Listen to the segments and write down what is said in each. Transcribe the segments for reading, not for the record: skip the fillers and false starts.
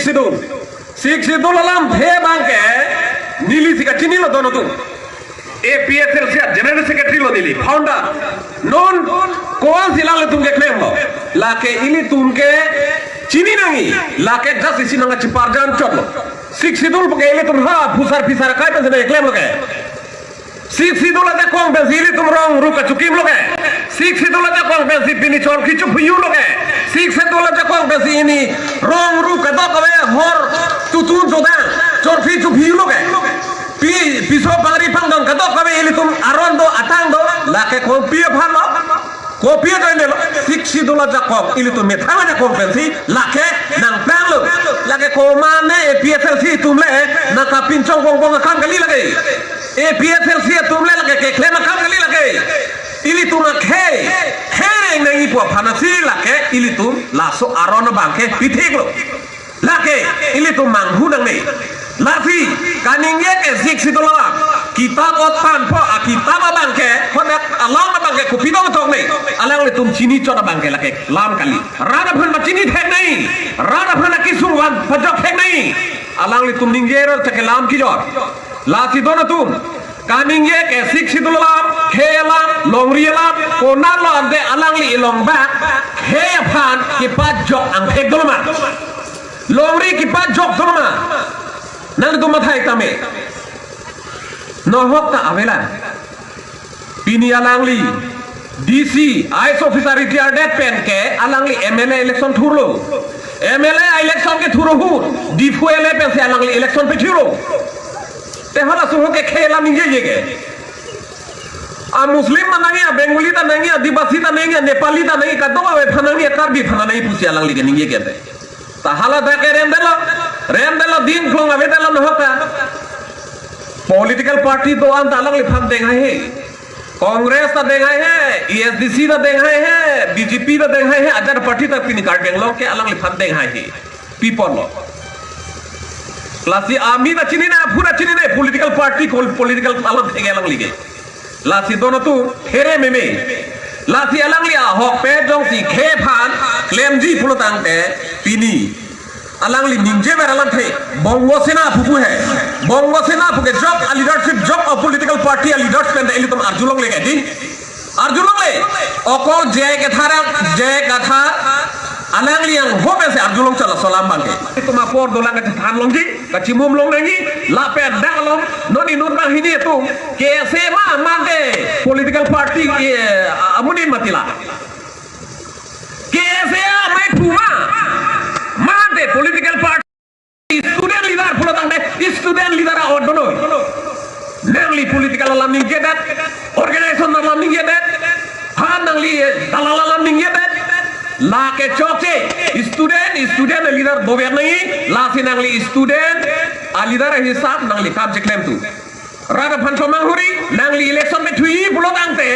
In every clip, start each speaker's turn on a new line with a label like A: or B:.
A: sidul alam he bangke nili sika chini lo dono tu APSL से general secretary लो दिली founder non कौन सी लाले तुमके claim लो लाके इली तुमके चीनी नहीं लाके जस्ट इसी नंगा चिपार जान चलो सिक्स सिदुल पके इली तुम हाँ फुसार फिसार काय पे से क्लेम लो के सिक्स सिदुल आते कौन पे इली तुम रॉन्ग रुका चुकीम लो के सिक्स सिदुल आते कौन पे सी पिनी चोर खींचो भुयू लो के सिक्स सिदुल आते कौन पे सी इनी रॉन्ग रुका तो कबे हर तुतुन जोदा चोर खींचो भुयू लो के piso pangri pangdong kato kami ili tum arondo atando lake kopi phalo kopi to ile siksi dola jakob ili tum methama na kompensi lake nang panglo lake komane APSLC tumle na kapin chong bong bong kan gali lage APSLC tumle lage ke klema kan gali lage ili tum khe khe nang ipo phanasi lake ili tum laso arono bangke pithiglo lake ili tum manghu nang nei Lafi kaningye ke siksi dola kita otan po kita bangke honek alam bangke kopi dong tong nei alang le tum chini chona bangke lake lam kali rana phan ma chini thek nei rana phan ki surwan phajok thek nei alang le tum ningye ro thek lam ki jor lafi dono tum kaningye ke siksi dola khela longriela kona lo ande alang li long ba he phan ki pajok ang thek dolma longri ki pajok dolma nang tu mathai tame no hokta avela pini alangli DC IS officer retired pen ke alangli MLA election thurlo MLA election ke thuro hu DFL pen se alangli election pe thuro te hala suho ke khela ninge ye a muslim manangi a bengali ta nangi adivasi ta nangi nepali ta nangi kaddo ave phanangi karbi phana nahi pusi alangli ke ninge ke tahala da ke rendelo दिन क्लोंग away दला न होता political party तो अंत अलग लिफात देगा है कांग्रेस ता देगा है ESDC ता देगा है BJP ता देगा है अदर पार्टी ता पिन कार्ड बेंगलो के अलग लिफात देगा है पीपल लो लासी आमी ता चिनी ना पूरा चिनी ने पॉलिटिकल पार्टी को पॉलिटिकल अलग देगा अलग लिगे लासी दोनों तू फेरे में लासी अलग लिया हो पे जों सी खे फान क्लेम जी पुलतांग पिनी alangli ninje beralan the bongo sena fufu hai bongo sena fuke job a leadership job of political party a leaders pen eli tum arjulong le gadi arjulong le okol jay ke thara jay katha alangli yang hobe se arjulong chala salam bangke tuma por dolang ke than longji ka chimum long nangi la pe dalom noni nun bang hini tu ke se ma mande political party amunin matila ke se mai puma mande political party student leader pula tangde student leader or dono nangli political alam ninge dat organization alam ninge dat han nangli dalal alam ninge dat la ke choke student leader dober nahi la si nangli student a leader hisab nangli kam claim tu rada phan somang huri nangli election me thui pula tangte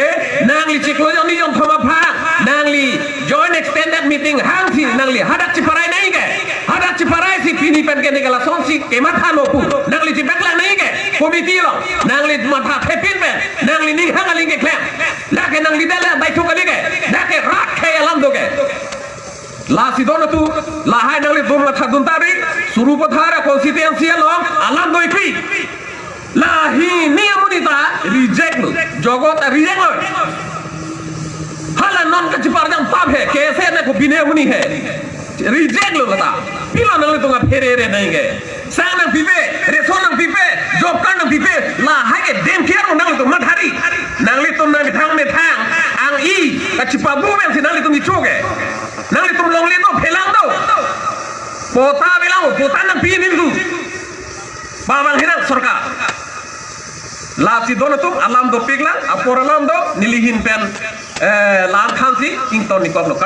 A: nangli chiklo joni jon thoma pha nangli join extended meeting hang si nangli hadak chiparai nahi ke hadak chiparai si pini pen ke nigala sonsi ke matha lopu nangli chi bakla nahi ke committee lo nangli matha thepin ben nangli ning hang aling ke claim la ke nangli dala bai thu kali ke da ke rak ke alam do ke la si dono tu la hai nangli dum matha duntari suru pathara constituency lo alam do ikri lahi ni amunita reject lo jogot reject lo hala non ka chipar jang pap hai kaise na ko bine amuni hai reject lo lata pila nang to nga phere re nahi ge sang nang pipe reson nang pipe job kan nang pipe la hai ke dem kiar nang to mathari nang li tum nang thang me thang ang I ka chipa bu men si nang li tum ni choge nang li tum long li to phelang do pota bilang pota nang pi nin tu babang hinak sarkar Lapsi dono tu alam do pigla apor alam do nilihin pen lar khansi king ton nikok lo